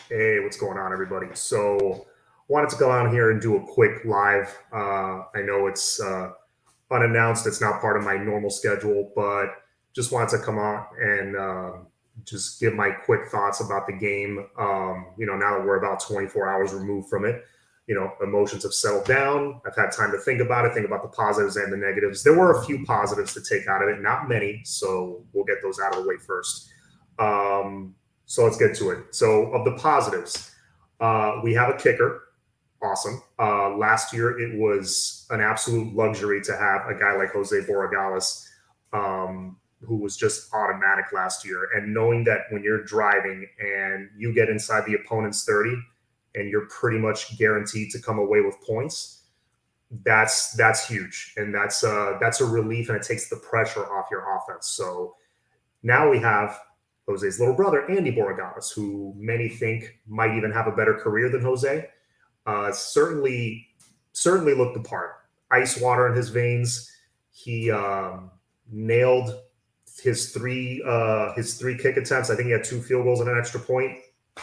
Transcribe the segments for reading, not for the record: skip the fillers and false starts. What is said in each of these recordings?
Hey, what's going on, everybody? So, wanted to come on here and do a quick live. I know it's unannounced; it's not part of my normal schedule, but just wanted to come on and just give my quick thoughts about the game. Now that we're about 24 hours removed from it, emotions have settled down. I've had time to think about it, think about the positives and the negatives. There were a few positives to take out of it, not many, so we'll get those out of the way first. So let's get to it. So of the positives, we have a kicker. Awesome. Last year, it was an absolute luxury to have a guy like Jose Borregales, who was just automatic last year. And knowing that when you're driving and you get inside the opponent's 30 and you're pretty much guaranteed to come away with points, that's huge. And that's a relief, and it takes the pressure off your offense. So now we have Jose's little brother, Andy Borregales, who many think might even have a better career than Jose. Certainly looked the part. Ice water in his veins. He nailed his three kick attempts. I think he had two field goals and an extra point.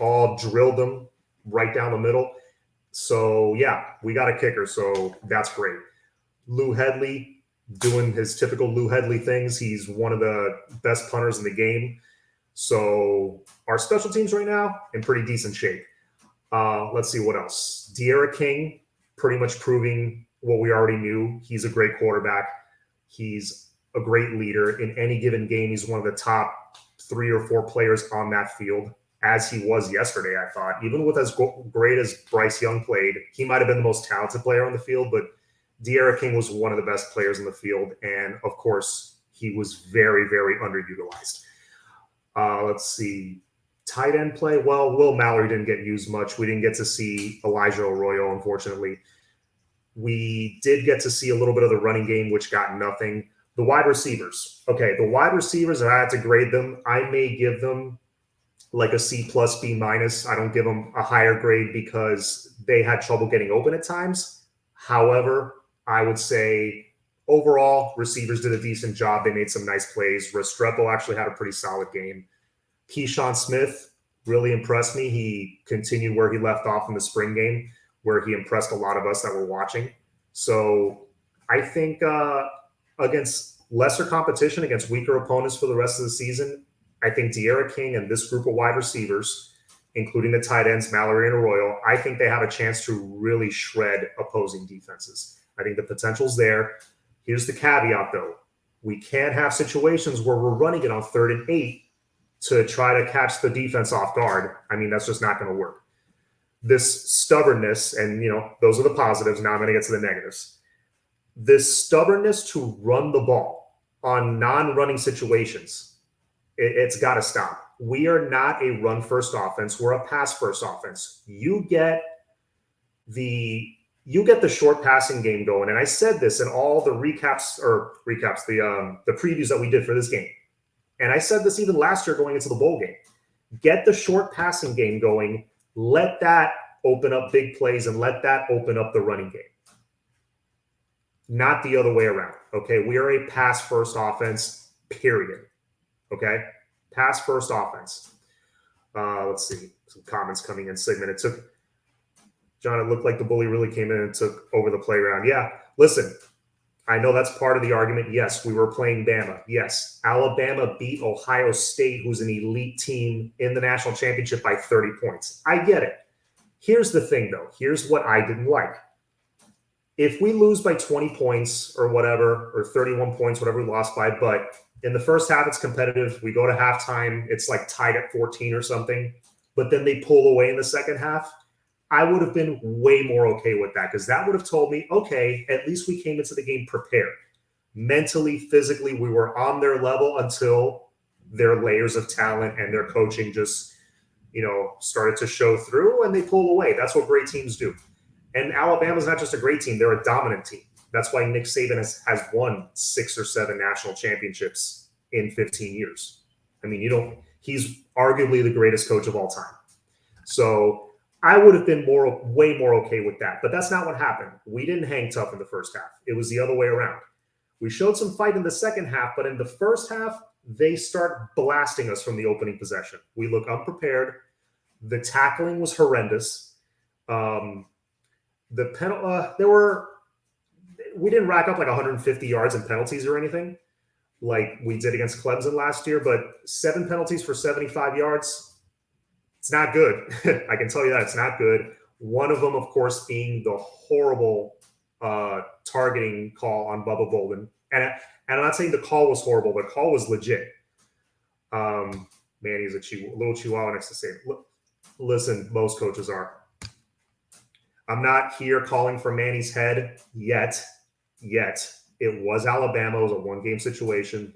All drilled them right down the middle. So yeah, we got a kicker. So that's great. Lou Headley doing his typical Lou Headley things. He's one of the best punters in the game. So our special teams right now in pretty decent shape. Let's see what else. De'Ara King pretty much proving what we already knew. He's a great quarterback. He's a great leader. In any given game, he's one of the top 3 or 4 players on that field, as he was yesterday, I thought. Even with as great as Bryce Young played, he might have been the most talented player on the field, but De'Ara King was one of the best players in the field. And, of course, he was very, very underutilized. Let's see. Tight end play. Well, Will Mallory didn't get used much. We didn't get to see Elijah Arroyo, unfortunately. We did get to see a little bit of the running game, which got nothing. The wide receivers. Okay, the wide receivers, if I had to grade them, I may give them like a C plus, B minus. I don't give them a higher grade because they had trouble getting open at times. However, I would say overall, receivers did a decent job. They made some nice plays. Restrepo actually had a pretty solid game. Keyshawn Smith really impressed me. He continued where he left off in the spring game, where he impressed a lot of us that were watching. So I think against lesser competition, against weaker opponents for the rest of the season, I think De'Ara King and this group of wide receivers, including the tight ends, Mallory and Arroyo, I think they have a chance to really shred opposing defenses. I think the potential's there. Here's the caveat, though. We can't have situations where we're running it on 3rd and 8 to try to catch the defense off guard. I mean, that's just not going to work. This stubbornness, and, those are the positives. Now I'm going to get to the negatives. This stubbornness to run the ball on non-running situations, it's got to stop. We are not a run-first offense. We're a pass-first offense. You get the short passing game going. And I said this in all the the previews that we did for this game. And I said this even last year going into the bowl game. Get the short passing game going. Let that open up big plays and let that open up the running game. Not the other way around. Okay. We are a pass first offense, period. Okay. Pass first offense. Let's see. Some comments coming in. Sigmund. John, it looked like the bully really came in and took over the playground. Yeah. Listen. I know that's part of the argument. Yes, we were playing Bama. Yes, Alabama beat Ohio State, who's an elite team in the national championship by 30 points. I get it. Here's the thing, though. Here's what I didn't like. If we lose by 20 points or whatever, or 31 points, whatever we lost by, but in the first half, it's competitive. We go to halftime. It's like tied at 14 or something, but then they pull away in the second half. I would have been way more okay with that because that would have told me, okay, at least we came into the game prepared. Mentally, physically, we were on their level until their layers of talent and their coaching just, started to show through and they pull away. That's what great teams do. And Alabama's not just a great team, they're a dominant team. That's why Nick Saban has won 6 or 7 national championships in 15 years. I mean, he's arguably the greatest coach of all time. So I would have been way more okay with that. But that's not what happened. We didn't hang tough in the first half. It was the other way around. We showed some fight in the second half, but in the first half, they start blasting us from the opening possession. We look unprepared. The tackling was horrendous. Um, we didn't rack up like 150 yards in penalties or anything like we did against Clemson last year, but 7 penalties for 75 yards, it's not good. I can tell you that it's not good. One of them, of course, being the horrible targeting call on Bubba Bolden. And I'm not saying the call was horrible. The call was legit. Man, he's a little chihuahua next to say, listen, most coaches are. I'm not here calling for Manny's head yet. It was Alabama. It was a one-game situation.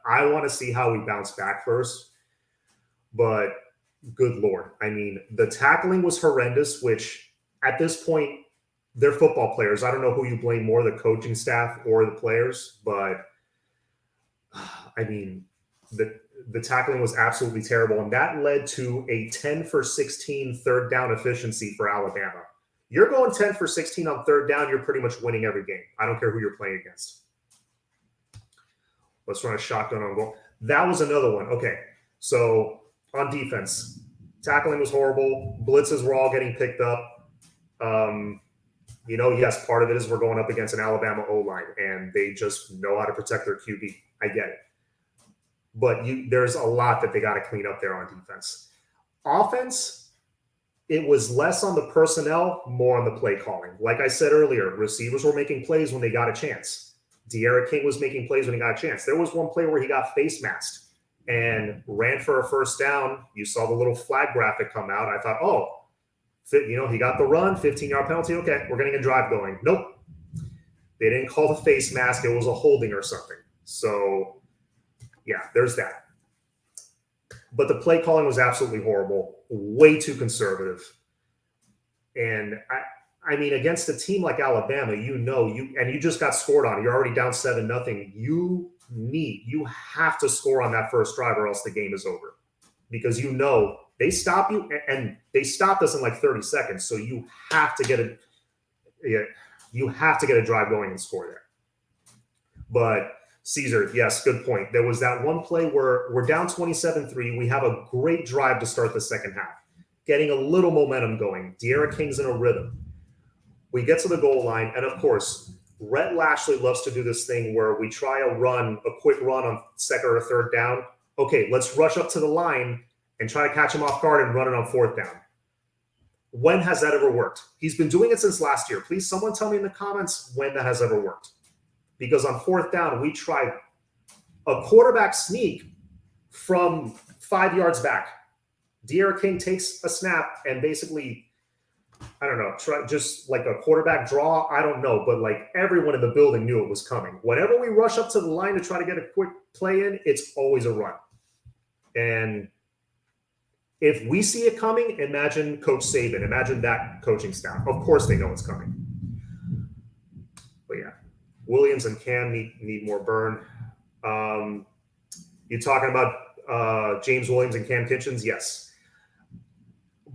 I want to see how we bounce back first. But good Lord. I mean, the tackling was horrendous, which at this point, they're football players. I don't know who you blame more, the coaching staff or the players. But, I mean, the tackling was absolutely terrible. And that led to a 10 for 16 third down efficiency for Alabama. You're going 10 for 16 on third down, you're pretty much winning every game. I don't care who you're playing against. Let's run a shotgun on goal. That was another one. Okay, so on defense, tackling was horrible. Blitzes were all getting picked up. Yes, part of it is we're going up against an Alabama O-line, and they just know how to protect their QB. I get it. But there's a lot that they got to clean up there on defense. Offense, it was less on the personnel, more on the play calling. Like I said earlier, receivers were making plays when they got a chance. De'Ara King was making plays when he got a chance. There was one play where he got face masked and ran for a first down. You saw the little flag graphic come out. I thought, he got the run, 15-yard penalty. Okay, we're getting a drive going. Nope. They didn't call the face mask. It was a holding or something. So, yeah, there's that. But the play calling was absolutely horrible, way too conservative. And I mean, against a team like Alabama, you just got scored on. You're already down 7-0. You have to score on that first drive or else the game is over. Because they stop you and they stopped us in like 30 seconds. So you have to get a drive going and score there. But Caesar, yes, good point. There was that one play where we're down 27-3. We have a great drive to start the second half, getting a little momentum going. De'Ara King's in a rhythm. We get to the goal line, and of course, Rhett Lashley loves to do this thing where we try a quick run on second or third down. Okay, let's rush up to the line and try to catch him off guard and run it on fourth down. When has that ever worked? He's been doing it since last year. Please, someone tell me in the comments when that has ever worked. Because on fourth down, we tried a quarterback sneak from 5 yards back. De'Ara King takes a snap and basically, I don't know, try just like a quarterback draw. I don't know, but like everyone in the building knew it was coming. Whenever we rush up to the line to try to get a quick play in, it's always a run. And if we see it coming, imagine Coach Saban. Imagine that coaching staff. Of course they know it's coming. But yeah. Williams and Cam need more burn. You're talking about James Williams and Cam Kitchens? Yes.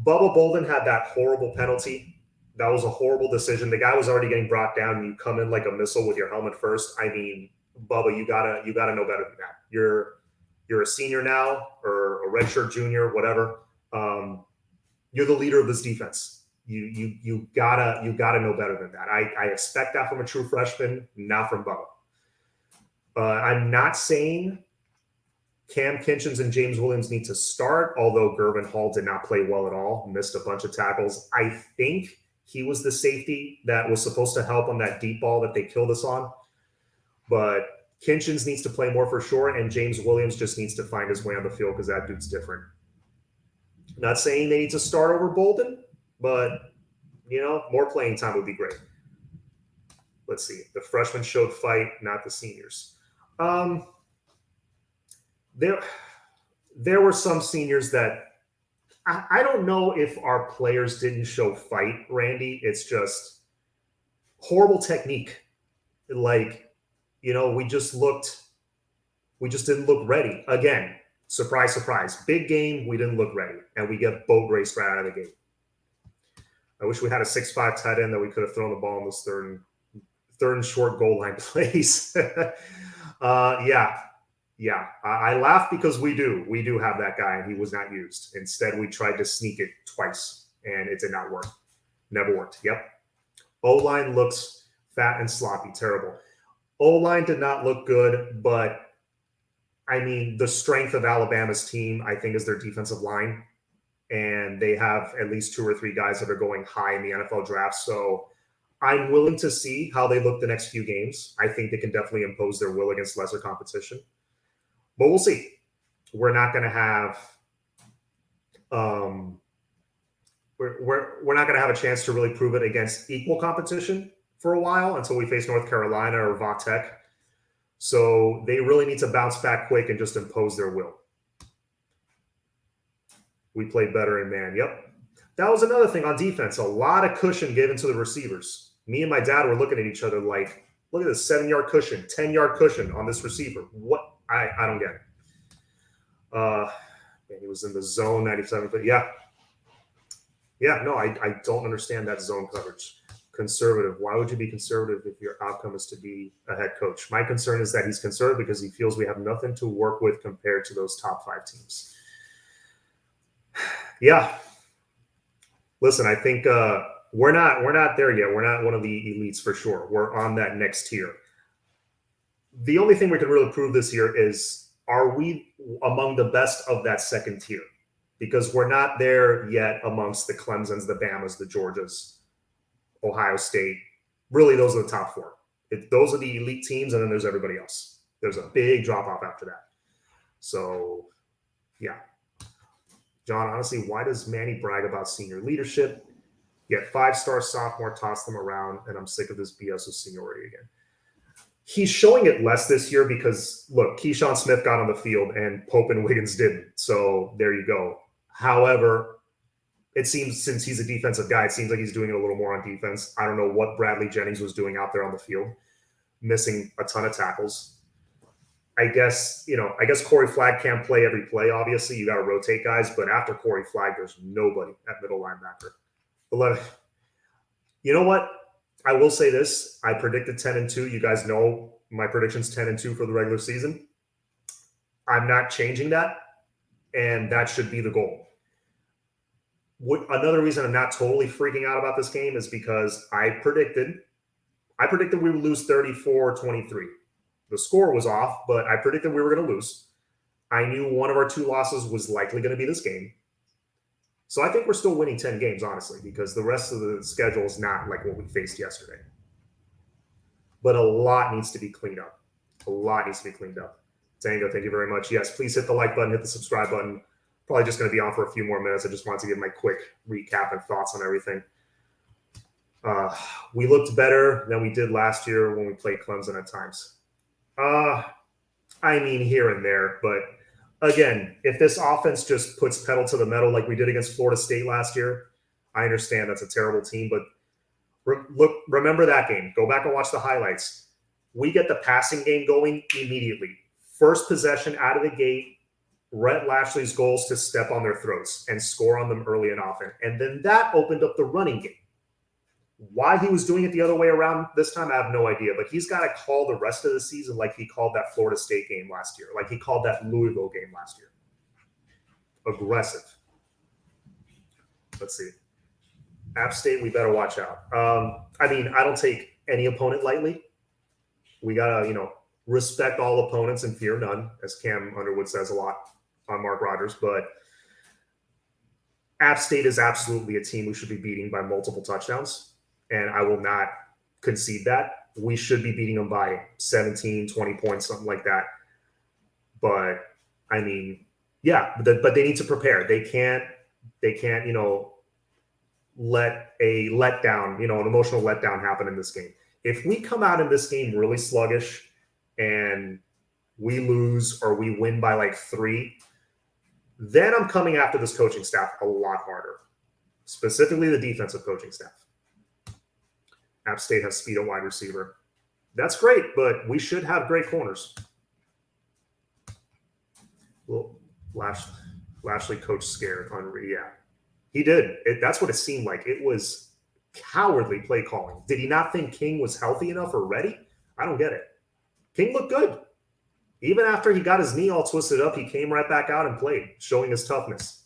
Bubba Bolden had that horrible penalty. That was a horrible decision. The guy was already getting brought down, and you come in like a missile with your helmet first. I mean, Bubba, you gotta know better than that. You're a senior now, or a redshirt junior, whatever. You're the leader of this defense. You gotta know better than that. I expect that from a true freshman, not from Bubba. I'm not saying Cam Kitchens and James Williams need to start, although Gervin Hall did not play well at all, missed a bunch of tackles. I think he was the safety that was supposed to help on that deep ball that they killed us on. But Kitchens needs to play more for sure, and James Williams just needs to find his way on the field because that dude's different. Not saying they need to start over Bolden, but, more playing time would be great. Let's see. The freshmen showed fight, not the seniors. There were some seniors that I don't know if our players didn't show fight, Randy. It's just horrible technique. Like, we just didn't look ready. Again, surprise, surprise. Big game, we didn't look ready. And we get boat raced right out of the gate. I wish we had a 6'5" tight end that we could have thrown the ball in those third and short goal line plays. Yeah. Yeah, I laugh because we do have that guy, and he was not used. Instead, we tried to sneak it twice, and it did not work. Never worked. Yep. O line looks fat and sloppy, terrible. O line did not look good, but I mean, the strength of Alabama's team, I think, is their defensive line, and they have at least 2 or 3 guys that are going high in the NFL draft. So I'm willing to see how they look the next few games. I think they can definitely impose their will against lesser competition, but we'll see. We're not going to have um, we're not going to have a chance to really prove it against equal competition for a while until we face North Carolina or Va Tech. So they really need to bounce back quick and just impose their will. We played better in man. Yep. That was another thing on defense. A lot of cushion given to the receivers. Me and my dad were looking at each other like, look at this 7-yard cushion, 10-yard cushion on this receiver. What? I don't get it. Man, he was in the zone 97, but yeah. Yeah, no, I don't understand that zone coverage. Conservative. Why would you be conservative if your outcome is to be a head coach? My concern is that he's conservative because he feels we have nothing to work with compared to those top 5 teams. Yeah. Listen, I think we're not there yet. We're not one of the elites for sure. We're on that next tier. The only thing we can really prove this year is, are we among the best of that second tier? Because we're not there yet amongst the Clemsons, the Bamas, the Georgias, Ohio State. Really, those are the top 4. Those are the elite teams, and then there's everybody else. There's a big drop-off after that. So, yeah. John, honestly, why does Manny brag about senior leadership? Yet 5-star sophomore toss them around, and I'm sick of this BS of seniority again. He's showing it less this year because, look, Keyshawn Smith got on the field and Pope and Wiggins didn't. So there you go. However, it seems since he's a defensive guy, it seems like he's doing it a little more on defense. I don't know what Bradley Jennings was doing out there on the field, missing a ton of tackles. I guess Corey Flagg can't play every play, obviously. You got to rotate guys, but after Corey Flagg, there's nobody at middle linebacker. You know what? I will say this. I predicted 10-2. You guys know my prediction's 10-2 for the regular season. I'm not changing that, and that should be the goal. Another reason I'm not totally freaking out about this game is because I predicted we would lose 34-23. The score was off, but I predicted we were going to lose. I knew one of our 2 losses was likely going to be this game. So I think we're still winning 10 games, honestly, because the rest of the schedule is not like what we faced yesterday. But a lot needs to be cleaned up. Tango, thank you very much. Yes, please hit the like button, hit the subscribe button. Probably just going to be on for a few more minutes. I just wanted to give my quick recap and thoughts on everything. We looked better than we did last year when we played Clemson at times. I mean, here and there, but again, if this offense just puts pedal to the metal like we did against Florida State last year, I understand that's a terrible team, but remember that game. Go back and watch the highlights. We get the passing game going immediately. First possession out of the gate, Rhett Lashley's goals to step on their throats and score on them early and often. And then that opened up the running game. Why he was doing it the other way around this time, I have no idea. But he's got to call the rest of the season like he called that Florida State game last year, like he called that Louisville game last year. Aggressive. Let's see. App State, we better watch out. I mean, I don't take any opponent lightly. We got to, respect all opponents and fear none, as Cam Underwood says a lot on Mark Rogers. But App State is absolutely a team we should be beating by multiple touchdowns. And I will not concede that. We should be beating them by 17, 20 points, something like that. But, I mean, yeah, but they need to prepare. They can't, let a letdown, an emotional letdown happen in this game. If we come out in this game really sluggish and we lose or we win by like 3, then I'm coming after this coaching staff a lot harder, specifically the defensive coaching staff. App State has speed at wide receiver. That's great, but we should have great corners. Well, Lashley coach scared. Yeah, he did. That's what it seemed like. It was cowardly play calling. Did he not think King was healthy enough or ready? I don't get it. King looked good. Even after he got his knee all twisted up, he came right back out and played, showing his toughness.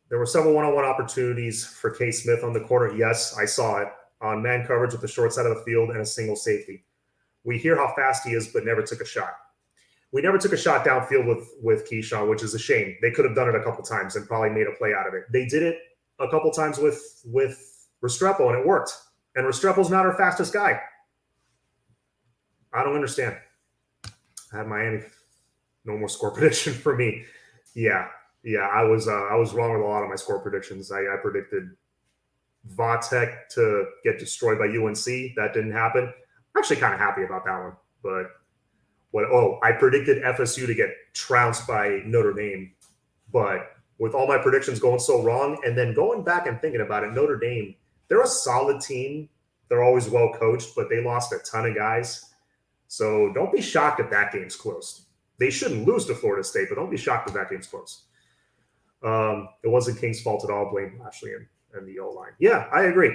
There were several one-on-one opportunities for K. Smith on the corner. Yes, I saw it on man coverage with the short side of the field and a single safety. We hear how fast he is, but never took a shot. We never took a shot downfield with Keyshawn, which is a shame. They could have done it a couple times and probably made a play out of it. They did it a couple times with Restrepo, and it worked. And Restrepo's not our fastest guy. I don't understand. I had Miami no more score prediction for me. Yeah, I was wrong with a lot of my score predictions. I predicted Vatek to get destroyed by UNC. That didn't happen. I'm actually kind of happy about that one. But I predicted FSU to get trounced by Notre Dame. But with all my predictions going so wrong, and then going back and thinking about it, Notre Dame, they're a solid team. They're always well coached, but they lost a ton of guys. So don't be shocked if that game's close. They shouldn't lose to Florida State, but don't be shocked if that game's close. It wasn't King's fault at all. Blame Lashley and the O-line. Yeah, I agree.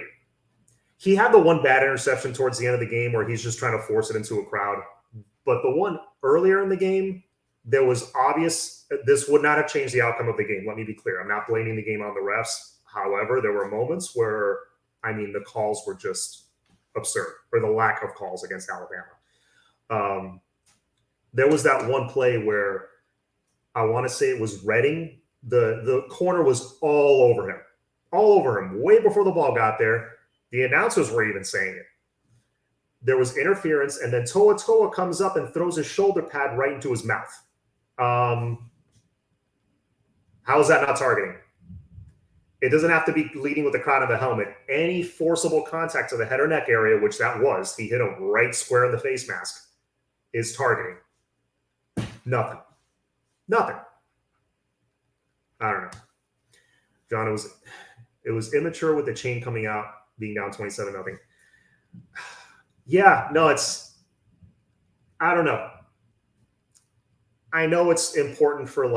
He had the one bad interception towards the end of the game where he's just trying to force it into a crowd. But the one earlier in the game, there was obvious this would not have changed the outcome of the game. Let me be clear. I'm not blaming the game on the refs. However, there were moments where, the calls were just absurd, or the lack of calls against Alabama. There was that one play where I want to say it was Redding. The corner was all over him, way before the ball got there. The announcers were even saying it. There was interference, and then Toa comes up and throws his shoulder pad right into his mouth. How is that not targeting? It doesn't have to be leading with the crown of the helmet. Any forcible contact to the head or neck area, which that was, he hit him right square in the face mask, is targeting. Nothing. I don't know. John, it was immature with the chain coming out, being down 27-0. Yeah, no, I don't know. I know it's important for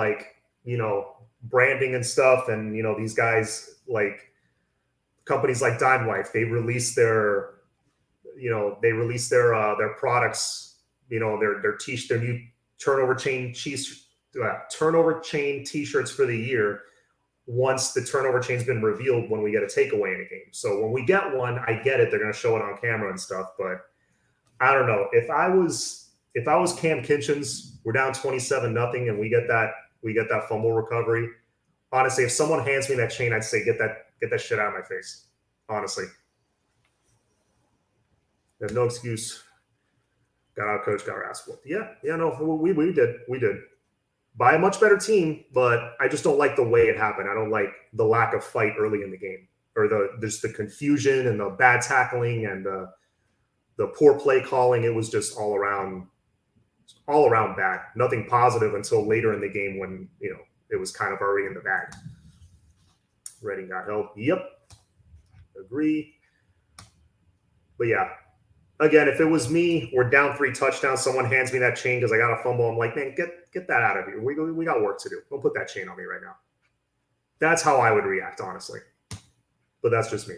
branding and stuff, and these guys, like companies like Dime Life, they release their products, their new turnover chain t-shirts for the year once the turnover chain's been revealed when we get a takeaway in a game. So when we get one, I get it, they're going to show it on camera and stuff, but I don't know. If I was Cam Kinchins, we're down 27-0 and we get that fumble recovery. Honestly, if someone hands me that chain, I'd say get that shit out of my face. Honestly. There's no excuse. Got out coached, got our ass whooped. Yeah, no, we did. By a much better team, but I just don't like the way it happened. I don't like the lack of fight early in the game, or just the confusion and the bad tackling and the poor play calling. It was just all around bad. Nothing positive until later in the game when it was kind of already in the bag. Redding got held. Yep, agree. But yeah. Again, if it was me, we're down 3 touchdowns, someone hands me that chain because I got a fumble, I'm like, man, get that out of here. We got work to do. Don't put that chain on me right now. That's how I would react, honestly. But that's just me.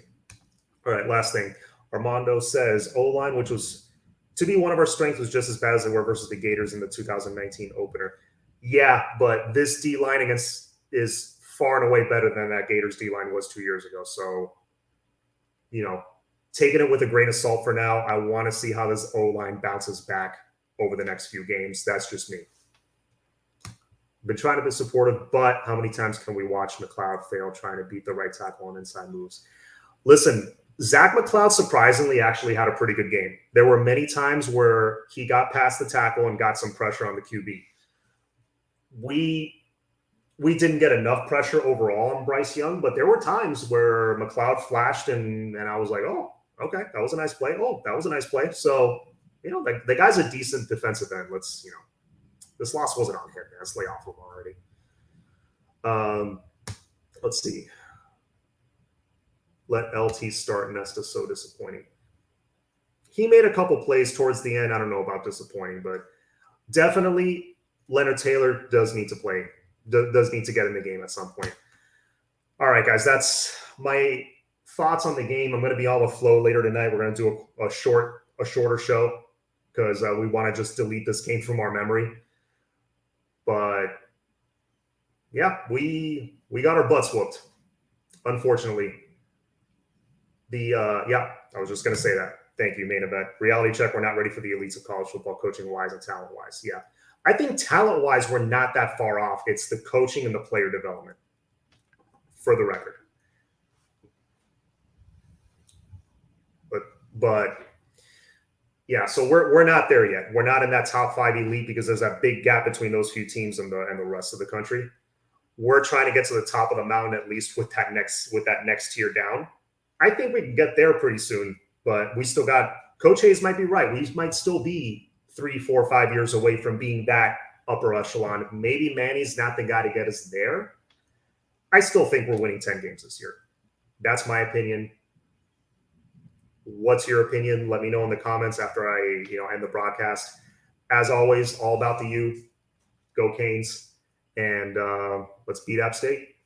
All right, last thing. Armando says, O-line, which was to be one of our strengths, was just as bad as they were versus the Gators in the 2019 opener. Yeah, but this D-line is far and away better than that Gators D-line was 2 years ago. So, taking it with a grain of salt for now. I want to see how this O-line bounces back over the next few games. That's just me. Been trying to be supportive, but how many times can we watch McLeod fail trying to beat the right tackle on inside moves? Listen, Zach McLeod surprisingly actually had a pretty good game. There were many times where he got past the tackle and got some pressure on the QB. We didn't get enough pressure overall on Bryce Young, but there were times where McLeod flashed and I was like, oh, okay, that was a nice play. Oh, that was a nice play. So, the guy's a decent defensive end. This loss wasn't on him. Man. Let's lay off him already. Let's see. Let LT start. Nesta so disappointing. He made a couple plays towards the end. I don't know about disappointing, but definitely Leonard Taylor does need to play. Does need to get in the game at some point. All right, guys, that's my thoughts on the game. I'm going to be on with Flo later tonight. We're going to do a shorter show because we want to just delete this game from our memory. But yeah, we got our butts whooped, unfortunately. Yeah, I was just gonna say that. Thank you, main event. Reality check. We're not ready for the elites of college football, coaching wise and talent wise. Yeah, I think talent wise, we're not that far off. It's the coaching and the player development. For the record, but yeah, so we're not there yet. We're not in that top 5 elite because there's that big gap between those few teams and the rest of the country. We're trying to get to the top of the mountain at least with that next tier down. I think we can get there pretty soon, but we still got Coach Hayes might be right. We might still be 3, 4, 5 years away from being that upper echelon. Maybe Manny's not the guy to get us there. I still think we're winning 10 games this year. That's my opinion. What's your opinion? Let me know in the comments after I end the broadcast. As always, all about the youth. Go Canes, and let's beat App State.